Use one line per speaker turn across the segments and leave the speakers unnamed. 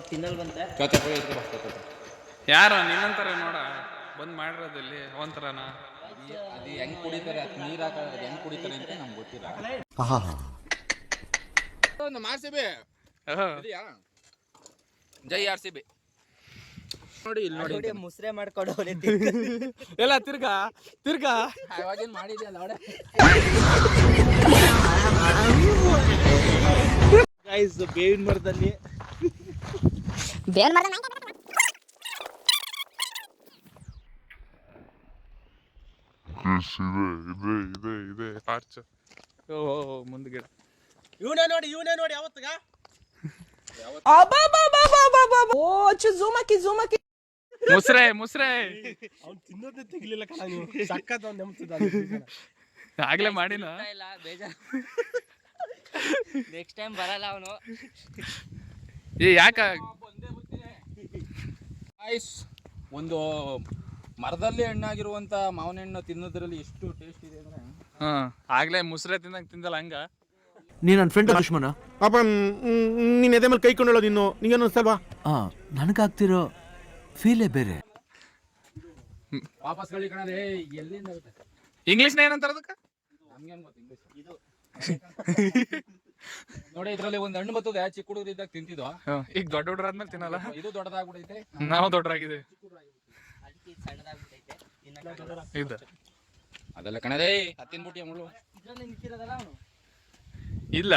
ತಿನ್ನಲ್ ಬಂತೆ
ಯಾರ ನಿನ್ನಂತರ ನೋಡ ಬಂದ್ ಮಾಡಿರೋದಲ್ಲಿ ಅವಂತರನ
ಅದು ಹೆಂಗ್ ಕುಡಿತಾರೆ ಅದು ನೀರ್ ಹಾಕೋದು ಹೆಂಗ್ ಕುಡಿತಾರೆ ಅಂತ ನಮ್ಗೆ ಗೊತ್ತಿಲ್ಲ. ನಮ್ಮ RCB ಜೈ RCB ನೋಡಿ ಇಲ್ಲಿ ನೋಡಿ
ಮುಸ್ರೆ ಮಾಡ್ಕೊಡೋರೆ
ಎಲ್ಲ ತಿರ್ಗಾ
ಅವಾಗೇನ್ ಮಾಡಿದ್ಯಲ್ಲ ಅವಡೆ
ಗೈಸ್ ಬೇವಿನ ಮರದಲ್ಲಿ
ಇದೆ ಆರ್ಚ್ ಓ ಮುಂದೆ ಗಿಡ
ಇವನೇ ನೋಡಿ ಯಾವತ್ತಗ
ಮುಸ್ರೆ
ಅವ್ನು ತಿನ್ನೋದೇ ತೆಗಿಲಿಲ್ಲ ಕಣ ನೀವು ಸಕ್ಕತ್ ಅವ್ನು ನೆಮ್ತಿದ್ದ
ಆಗ್ಲೇ ಮಾಡಿನ
ಇಲ್ಲ ಬೇಜಾರು ನೆಕ್ಸ್ಟ್ ಟೈಮ್ ಬರಲ್ಲ ಅವನು
ಯಾಕ
ಒಂದು ಮರದಲ್ಲಿ ಹಣ್ಣಾಗಿರುವಂತ ಮಾವಿನ ಹಣ್ಣು ತಿನ್ನೋದ್ರಲ್ಲಿ ಎಷ್ಟು ಟೇಸ್ಟ್ ಇದೆ ಅಂದ್ರೆ
ಆಗ್ಲೇ ಮುಸ್ರೆ ತಿಂದಲ್ಲ ಹಂಗ
ನೀ ನನ್ನ ಫ್ರೆಂಡ್ ದುಶ್ಮನ
ಪಾಪ ನೀನ್ ಎದೆ ಮೇಲೆ ಕೈ ಕೊಂಡೋಳು ನೀನು ನಿಂಗೇನು ಅನ್ಸಲ್ವಾ?
ನನಗಾಗ್ತಿರೋ ಫೀಲೇ ಬೇರೆ.
ವಾಪಸ್ ಕಳಿ ಕಣದೆ ಎಲ್ಲಿಂದ
ಇಂಗ್ಲಿಷ್ ಏನಂತಾರ ಅದಕ್ಕೆ
ನಮ್ಗೇನ್ ಗೊತ್ತು ಇಂಗ್ಲಿಷ್ ನೋಡಿ ಇದ್ರಲ್ಲಿ ಒಂದ್ ಹಣ್ಣು ಬರ್ತದೆ ಚಿಕ್ಕ ಹುಡುಗರು ಇದ್ದಾಗ ತಿಂತಿದ್ವು
ಈಗ ದೊಡ್ಡ ಹುಡುಗರಾದ್ಮೇಲೆ ತಿನ್ನಲ್ಲ
ಇದು ದೊಡ್ಡದಾಗ್ಬಿಡೈತೆ
ನಾವು ದೊಡ್ಡರಾಗಿದೆ ಇದು
ಅದೆಲ್ಲ ಕಣದೇ ಹತ್ತಿನ ಬುಟ್ಟಿ ಮುಳ್ಳು
ಇಲ್ಲ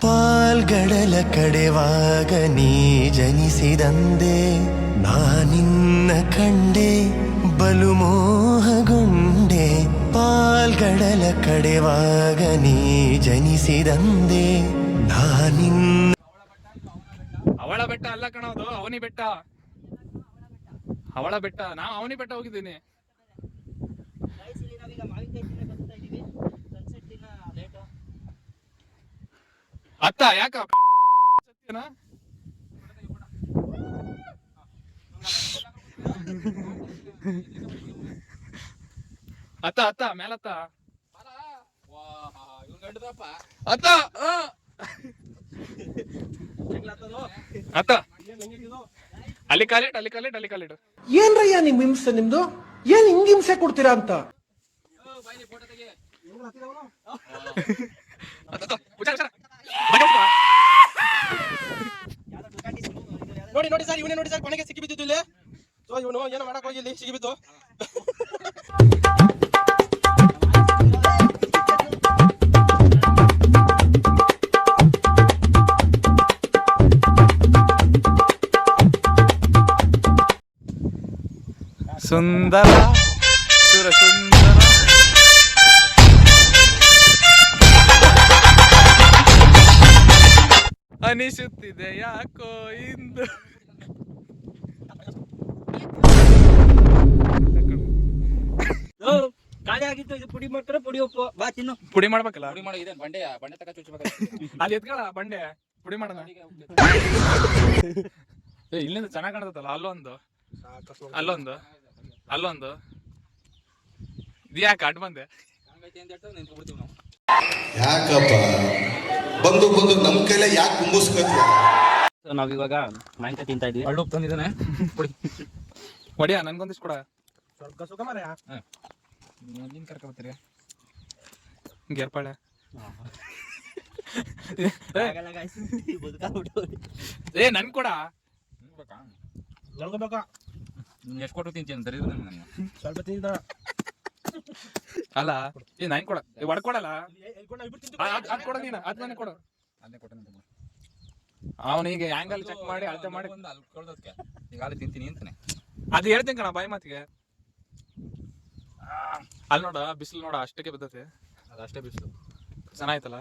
ಪಾಲ್ಗಡಲ ಕಡೆವಾಗ ನೀ ಜನಿಸಿದಂದೆ ನಾನಿನ್ನ ಕಂಡೆ ಬಲು ಮೋಹಗೊಂಡೆ ಪಾಲ್ಗಡಲ ಕಡೆವಾಗ ನೀ ಜನಿಸಿದಂದೆ ನಾನಿನ್ನ
ಅವಳ ಬೆಟ್ಟ ಅಲ್ಲ ಕಣೋದು ಅವನಿ ಬೆಟ್ಟ ಅವಳ ಬೆಟ್ಟ ನಾ ಅವನಿ ಬೆಟ್ಟ ಹೋಗಿದ್ದೀನಿ ಅತ್ತ ಯಾಕ ಅತ್ತ ಮೇಲತ್ತ ಅತ್ತ ಅತ್ತ ಅಲ್ಲಿ ಕಾಲಿಟ್
ಏನ್ರಯ್ಯ ನಿಮ್ ಹಿಂಸೆ ನಿಮ್ದು? ಏನ್ ಹಿಂಗ್ ಹಿಂಸೆ ಕೊಡ್ತೀರಾ ಅಂತ?
ನೋಡಿ ಸರ್ ಇವನೇ ನೋಡಿ ಸರ್ ಕೊನೆಗೆ ಸಿಕ್ಕಿಬಿದ್ದು ಇಲ್ಲಿ ಸೊ ಇವನು ಏನೋ ಮಾಡಕ್ ಹೋಗಿ ಇಲ್ಲಿ ಸಿಕ್ಕಿಬಿದ್ದು
ಸುಂದರ ಸುರ ಸುಂದರ ಅನಿಸುತ್ತಿದೆ ಯಾಕೋ ಇಂದು
ಖಾಲಿ ಆಗಿತ್ತು ಇದು ಪುಡಿ ಮಾಡ್ತಾರೆ ಪುಡಿ ಉಪ್ಪು ಬಾ ತಿನ್ನು
ಪುಡಿ ಮಾಡ್ಬೇಕಲ್ಲ
ಪುಡಿ ಮಾಡೋ ಇದೆ ಬಂಡೆ ತಕ ಚುಚ್ಚಬೇಕು
ಅಲ್ಲಿ ಎತ್ಕೊಳ ಬಂಡೆ ಪುಡಿ ಮಾಡೋಣ ಇಲ್ಲಿಂದ ಚೆನ್ನಾಗ್ ಕಾಣ್ತಲ್ಲ ಅಲ್ಲೊಂದು ಇದು ಯಾಕೆ ಅಡ್ಡ ಬಂದೆ
ಯಾಕಪ್ಪ ಬಂದು ನಮ್ ಕೈಲೇ ಯಾಕೆ ಕುಂಬಿಸ್ಕೊತೀಯ?
ನಾವಿವಾಗ ಮಾವಿನಕಾಯಿ ತಿಂತಾ ಇದ್ವಿ
ಹಳ್ಳು ತಂದಿದ್ದಾನೆ
ಹೊಡಿಯ ನನ್ಗೊಂದಿಷ್ಟು ಕೊಡ
ಸ್ವಲ್ಪ ಸುಖ ಮಾರಯ್ಯ
ನೀನ್ ಕರ್ಕೊಬತ್ತೀರಿ
ಗೇರ್ಪಾಳೆ ನನ್ ಕೊಡ
ಎಷ್ಟು ಕೊಟ್ಟು ತಿಂತೀನಿ ಅಂತ
ಸ್ವಲ್ಪ ತಿಂದ
ಅಲ್ಲ ನನ್ ಕೊಡ ಹೊಡ್ಕೊಡಲ್ಲ ಅದ್ ಕೊಡ ನೀನು ಅದ್ ನನಗೆ ಕೊಡು
ಅಲ್ಲೇ ಕೊಟ್ಟೆ
ಅವನಿಗೆ ಆಂಗಲ್ ಚೆಕ್ ಮಾಡಿ ಅಳತೆ ಮಾಡಿ
ಅಲ್ಕೊಳ್ದಕ್ಕೆ ಈಗ ಅಲ್ಲಿ ತಿಂತೀನಿ ಅಂತಾನೆ
ಅದು ಹೇಳ್ತೀನಿ ಕಣ ಬಾಯಿ ಮಾತಿಗೆ ಅಲ್ಲಿ ನೋಡ ಬಿಸಿಲು ನೋಡ ಅಷ್ಟಕ್ಕೆ ಬಿದ್ದತೆ
ಅದಷ್ಟೇ ಬಿಸಿಲು
ಚೆನ್ನಾಯ್ತಲ್ಲ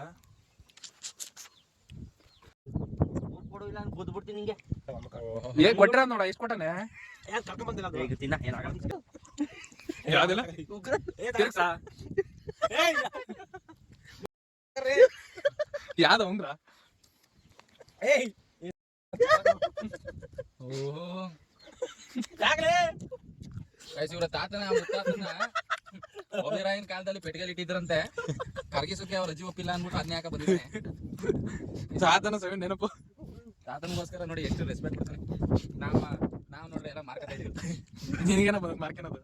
ಕೊಡುವಿಲ್ಲ ಅಂತ ಬುದ್ಬಿಡ್ತೀನಿ ನಿಂಗೆ
ಏನ್ ಕೊಟ್ರ ನೋಡ ಎಷ್ಟು ಕೊಟ್ಟನೆ
ಕರ್ಕೊಂಡ್ ಬಂದಿಲ್ಲ ಈಗ ತಿನ್ನ ಏನಾಗಲ್ಲ
ಯಾವ್ದಿಲ್ಲ ತಿರ್ಗ್ಸಾ ಯಾವ್ದ ಉಂಗ್ರ
ಇವರ ತಾತನ ಮುತ್ತಾತನ ಒಬೇರಾಯನ ಕಾಲದಲ್ಲಿ ಪೆಟ್ಟಿಗೆಲ್ಲಿ ಇಟ್ಟಿದ್ರಂತೆ ಕರ್ಗಿಸೋಕೆ ಅವ್ರ ಅಜ್ಜಿ ಒಪ್ಪಿಲ್ಲ ಅಂದ್ಬಿಟ್ಟು ಅದನ್ನ ಯಾಕೆ ಬಂದಿದ್ದಾನೆ.
ಸಾಧನ ಸವಿ ನೆನಪು.
ತಾತನಿಗೋಸ್ಕರ ನೋಡಿ ಎಷ್ಟು ರೆಸ್ಪೆಕ್ಟ್ ಕೊಡ್ತಾನೆ. ನಾವು ನೋಡ್ರಿ ಎಲ್ಲ ಮಾರ್ಕೆಟ್ ಇದೀವಿ.
ನಿನಗೇನ ಮಾರ್ಕೆನದು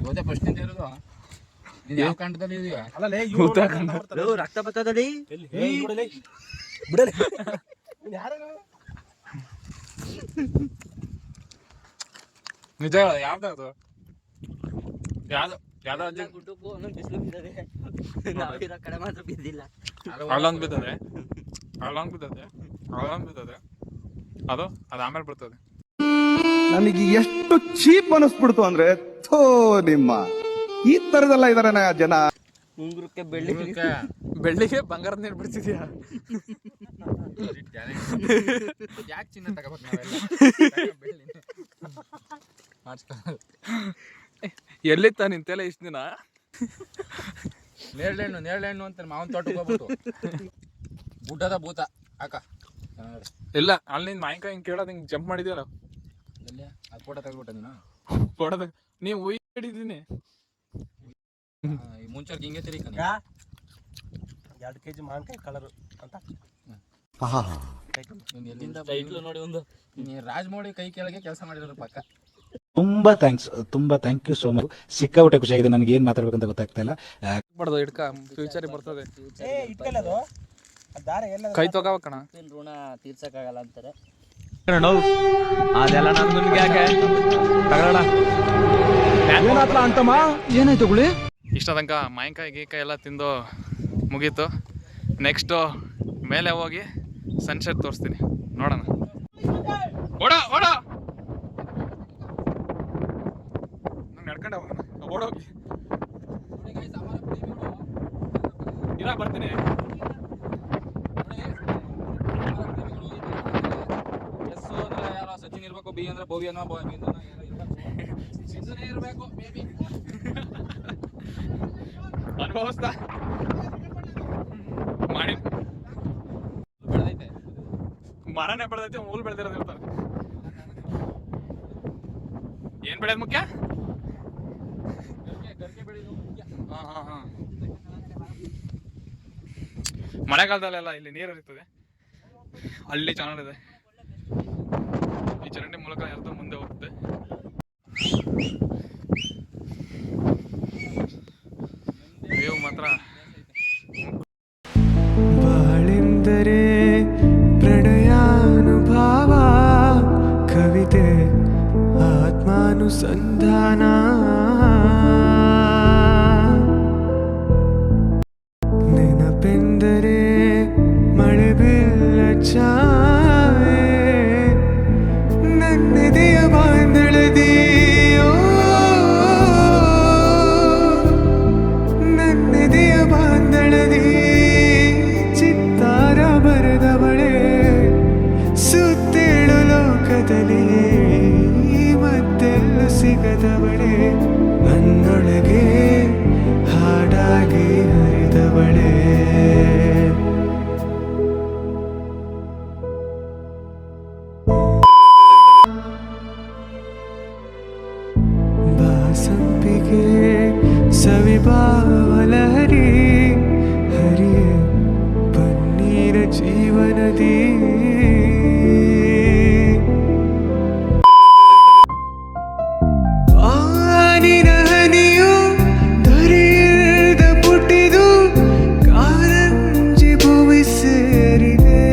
ಇವತ್ತೇ ಫಸ್ಟ್ ಇಂದ ಇರೋದು. ನೀನ್ ಯಾವ ಕಾಂಡದಲ್ಲಿ ಇದೀಯ?
ರಕ್ತ ಬರ್ತದಲ್ಲಿ
ನಿಜ ಯಾವ್ದು ಯಾವ್ದೋ ಅಜ್ಜಿ
ಕಡೆ ಮಾತ್ರ ಬಿದ್ದಿಲ್ಲ.
ಅಲ್ಲೊಂದು ಬಿದ್ದದೆ ಅದು ಆಮೇಲೆ ಬರ್ತದೆ.
ನನಗೆ ಎಷ್ಟು ಚೀಪ್ ಅನಿಸ್ಬಿಡ್ತು ಅಂದ್ರೆ ಥೋ ನಿಮ್ಮ ಈ ತರದೆಲ್ಲ ಇದಾರೆ ಜನ.
ಮುಂಗುರಕ್ಕೆ
ಬೆಳ್ಳಿಗೆ ಬಂಗಾರದ ನೀರು ಬಿಡ್ತಿದ್ಯಾ?
ಯಾಕೆ ಚಿನ್ನ ತಗೋಬೇಕು ನಾವೆಲ್ಲ?
ಎಲ್ಲಿತ್ತ ನಿಂತೆಲ್ಲ ಇಷ್ಟ ದಿನ?
ನೇರಳೆಹಣ್ಣು ಅಂತ ಮಾವನ್ ತೋಟಕ್ಕೆ ಹೋಗ್ಬಿಟ್ಟು ಗುಡ್ಡದ ಭೂತ ಅಕ್ಕ
ಇಲ್ಲ ಅಲ್ಲಿ ನಿನ್ ಮಾಯಿನ್ಕಾಯಿ ಹಿಂಗೆ ಕೇಳೋದು ಹಿಂಗೆ ಜಂಪ್ ಮಾಡಿದ್ಯಲ್ಲ,
ಅದು ಫೋಟೋ ತೆಗೆದ್ಬಿಟ್ಟ ನೀನು
ಕೊಡೋದ ನೀವು ಉಯ್ ಹಿಡಿದೀನಿ
ಮುಂಚೆ ಹಿಂಗೆ ತಿರುಗಿ
2 kg ಮಾವಿನಕಾಯಿ ಕಲರ್ ಅಂತ
ಎಲ್ಲಿಂದ
ನೋಡಿ ಒಂದು
ರಾಜಮೌಳಿ ಕೈ ಕೆಳಗೆ ಕೆಲಸ ಮಾಡಿರೋದು ಪಕ್ಕ.
ತುಂಬಾ ಥ್ಯಾಂಕ್ ಯು ಸೋ ಮಚ್. ಸಿಕ್ಕಾಬಿಟ್ಟೆ ಖುಷಿಯಾಗಿದೆ. ನನಗೆ ಏನ್ ಮಾತಾಡ್ಬೇಕಂತ ಗೊತ್ತಾಗ್ತಾ ಇಲ್ಲ.
ಬಡ್ದು ಹಿಡ್ಕ ಫ್ಯೂಚರ್ ಬರ್ತದೆ.
ಇಟ್ಕೊಳ್ಳೋದು ದಾರ ಎಲ್ಲ
ಕೈ ತಗೋಬೇಕಣ,
ಋಣ ತೀರ್ಸಕ್ಕಾಗಲ್ಲ ಅಂತಾರೆ.
ಅದೆಲ್ಲ ನನ್ಗೆ ಯಾಕೆ ತಗೊಳ್ಳೋಣ.
ಅಂತಮ್ಮ ಏನಾಯ್ತು ಗುಳಿ?
ಇಷ್ಟ ತನಕ ಮಾವಿನಕಾಯಿ ಗೀಕಾಯಿ ಎಲ್ಲ ತಿಂದು ಮುಗೀತು. ನೆಕ್ಸ್ಟು ಮೇಲೆ ಹೋಗಿ ಸನ್ಸೆಟ್ ತೋರಿಸ್ತೀನಿ, ನೋಡೋಣ. ಓಡೋ ನಂಗೆ ನಡ್ಕೊಂಡೆ ಹೋಗೋಣ, ಓಡೋಗಿ ಇರ ಬರ್ತೀನಿ.
ಎಸ್ ಅಂದ್ರೆ ಯಾರೋ ಸಚಿನ್ ಇರ್ಬೇಕು, ಬಿ ಅಂದ್ರೆ ಭವ್ಯ ಇರ್ಬೇಕು ಮೇಬಿ.
ಅನುಭವಿಸ್ತಾ ಮಾಡಿ
ಬೆಳೆದೈತೆ,
ಮರನೇ ಬೆಳೆದೈತೆ, ಹುಲ್ ಬೆಳೆದಿರೋದು ಇರ್ತಾರೆ. ಏನ್ ಬೆಳೆಯೋದು ಮುಖ್ಯ? ಹಾಂ ಮಳೆಗಾಲದಲ್ಲೆಲ್ಲ ಇಲ್ಲಿ ನೀರು ಹರಿತದೆ, ಅಲ್ಲಿ ಚೆನ್ನಾಗಿದೆ. ಈ ಚರಂಡಿ ಮೂಲಕ ಯಾರ್ದು ಮುಂದೆ ಹೋಗುತ್ತೆ. ವ್ಯೂ ಮಾತ್ರ
ಬಾಳೆಂದರೆ ಪ್ರಣಯಾನುಭಾವ, ಕವಿತೆ ಆತ್ಮಾನುಸಂಧಾನ, ನೆನಪೆಂದರೆ ಮಳೆ ಬೆಲ್ಲ ಛಾಯೆ, ನನ್ನೆದೆಯ ಬಾಂಧಳದಿಯೋ, ನನ್ನೆದೆಯ ಬಾಂಧಳದಿ ಚಿತ್ತಾರ ಬರೆದವಳೆ, ಸುತ್ತೇಳು ಲೋಕದಲ್ಲಿ ಮತ್ತೆಲ್ಲೂ ಸಿಗದವಳೆ, ನನ್ನೊಳಗೆ ಹಾಡಾಗಿ ಹರಿದವಳೆ. ಬಾಸಂಪಿಗೆ ಸವಿಬಾವಲಹರಿ ಹರಿಯೇ ಪನ್ನೀರ ಜೀವನದಿ, ಆನಿನ ಹನಿಯು ದರಿಯದ ಪುಟ್ಟಿದು, ಕಾರಂಜಿ ಭುವಿ ಸೇರಿದೆ.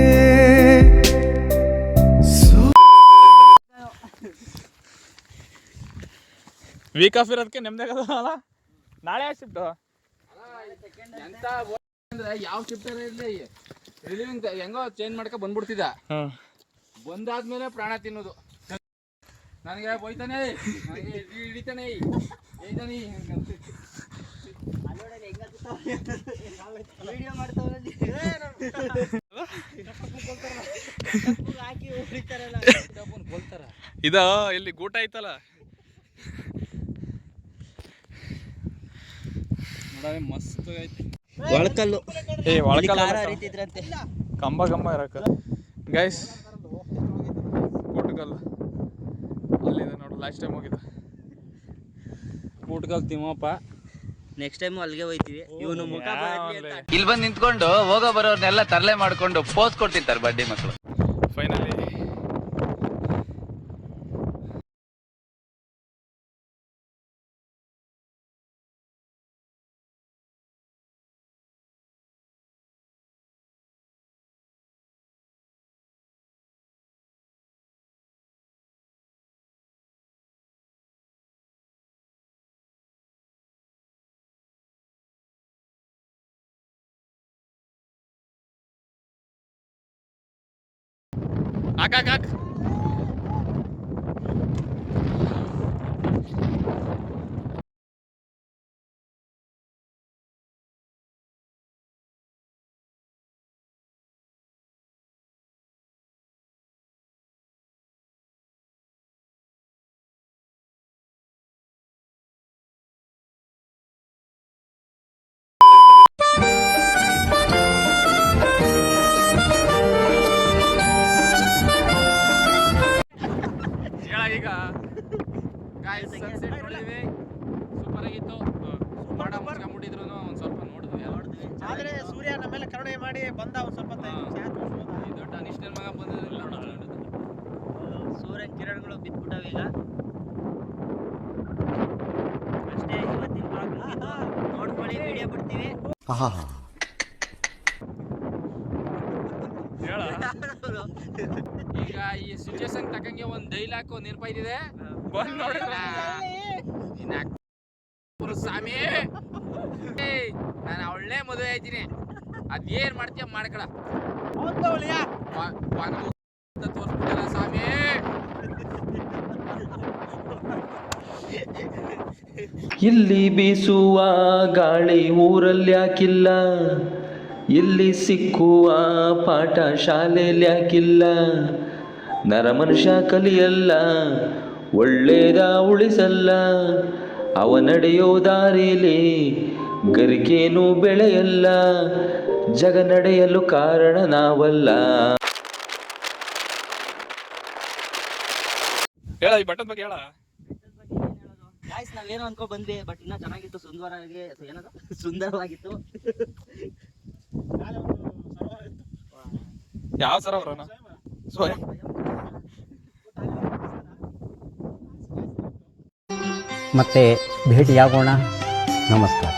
ವೀಕ್ ಆಫ್ ಇರೋದಕ್ಕೆ ನೆಮ್ಮದಿಯಾಗಲ್ಲ. ನಾಳೆ ಶಿಫ್ಟ್
ಎಂತ ಅಂದ್ರೆ ಯಾವ ಶಿಫ್ಟ್ ಇರಲಿ ರಿಲೀವಿಂಗ್ ಹೆಂಗೋ ಚೇಂಜ್ ಮಾಡ್ಕೊ ಬಂದ್ಬಿಡ್ತಿದ್ದ. ಬಂದಾದ್ಮೇಲೆ ಪ್ರಾಣ ತಿನ್ನೋದು. ನನಗೆ ಹೋಯ್ತಾನೆ, ನನಗೆ ಹಿಡಿತಾನೆ ಹೇಳ್ತಾನೆ.
ವಿಡಿಯೋ ಮಾಡ್ತಾವ್ರಲ್ಲಿ ಹಾಕಿ ಹೊಡಿತಾರಲ್ಲ, ಕೊಲ್ತಾರ.
ಇದ ಇಲ್ಲಿ ಗೂಟ ಐತಲ್ಲ,
ನೋಡವೆ ಮಸ್ತ್ ಐತಿ.
ಒಳಕಲ್ಲು
ಒಳಕಲ್ಲ
ಹರಿತಿದ್ರಂತೆ,
ಕಂಬ ಇರಕ. ಗೈಸ್ ಪೋರ್ಟುಗಲ್ ಅಲ್ಲಿದೆ ನೋಡು, ಲಾಸ್ಟ್ ಟೈಮ್ ಹೋಗಿದ್ದ.
ಪೋರ್ಟುಗಲ್ ತಿಮ್ಮಪ್ಪ
ನೆಕ್ಸ್ಟ್ ಟೈಮ್ ಅಲ್ಲಿಗೆ ಹೋಯ್ತೀವಿ. ಇವನು ಮುಖ ಬರಲಿ ಅಂತ
ಇಲ್ಲಿ ಬಂದು ನಿಂತ್ಕೊಂಡು ಹೋಗೋ ಬರೋರ್ನೆಲ್ಲ ತರಲೆ ಮಾಡ್ಕೊಂಡು ಪೋಸ್ ಕೊಡ್ತಿರ್ತಾರೆ ಬಡ್ಡಿ ಮಕ್ಕಳು.
ಫೈನಲಿ ಹಾಕ್ ಈಗ ಸನ್ಸೆಟ್ ನೋಡಿದ್ವಿ, ಸೂಪರ್ ಆಗಿತ್ತು. ಮಾಡ ಮುಚ್ಕೊಂಡ್ಬಿಟ್ಟಿದ್ರು ಒಂದು ಸ್ವಲ್ಪ ನೋಡಿದ್ವಿ.
ಆದ್ರೆ ಸೂರ್ಯ ನಮ್ಮೆಲ್ಲ ಕರುಣೆ ಮಾಡಿ ಬಂದ ಒಂದ್ ಸ್ವಲ್ಪ
ಈ ದೊಡ್ಡ ಅನಿಷ್ಟನ್ ಮಗ ಬಂದಿಲ್ಲ
ಸೂರ್ಯನ ಕಿರಣಗಳು ಬಿದ್ಬಿಟ್ಟವ ಈಗ. ಅಷ್ಟೇ, ಇವತ್ತಿನ ಬ್ಲಾಗ್ ಮುಗೀತು. ನೋಡ್ಕೊಳ್ಳಿ, ವಿಡಿಯೋ ಬಿಡ್ತೀವಿ.
ಈಗ ಈ ಸಿಚುವೇಶನ್ ತಕ್ಕಂಗೆ ಒಂದು ಡೈಲಾಗ್ ನಿರ್ಪಾಯ್ದಿದೆ. ಸ್ವಾಮಿ ನಾನು ಅವಳನ್ನೇ ಮದುವೆ ಆಯ್ತೀನಿ, ಅದೇನ್ ಮಾಡ್ತೀಯ ಮಾಡ್ಕೊಳ ತೋರ್ಸ್ಬಿಟ್ಟಲ್ಲ ಸ್ವಾಮಿ.
ಇಲ್ಲಿ ಬೀಸುವ ಗಾಳಿ ಊರಲ್ಲಿ ಯಾಕಿಲ್ಲ, ಇಲ್ಲಿ ಸಿಕ್ಕುವ ಪಾಠ ಶಾಲೆಯಲ್ಲಿ ಯಾಕಿಲ್ಲ, ನರಮನುಷ್ಯ ಕಲಿಯಲ್ಲ, ಒಳ್ಳೇದ ಉಳಿಸಲ್ಲ, ಅವ ನಡೆಯೋ ದಾರಿಲಿ ಗರಿಕೇನು ಬೆಳೆಯಲ್ಲ, ಜಗ ನಡೆಯಲು ಕಾರಣ ನಾವಲ್ಲ.
ಹೇಳ ಈ ಬಟ್ಟದ ಬಗ್ಗೆ ಹೇಳ.
ಗಾಯ್ಸ್, ನಾವೇನೋ ಅನ್ಕೊ ಬಂದ್ವಿ, ಬಟ್ ಇನ್ನ ಚೆನ್ನಾಗಿತ್ತು, ಸುಂದರವಾಗಿತ್ತು.
ಯಾವ ಸರೋವರನ ಸ್ವಯಂ
ಮತ್ತೆ ಭೇಟಿಯಾಗೋಣ. ನಮಸ್ಕಾರ.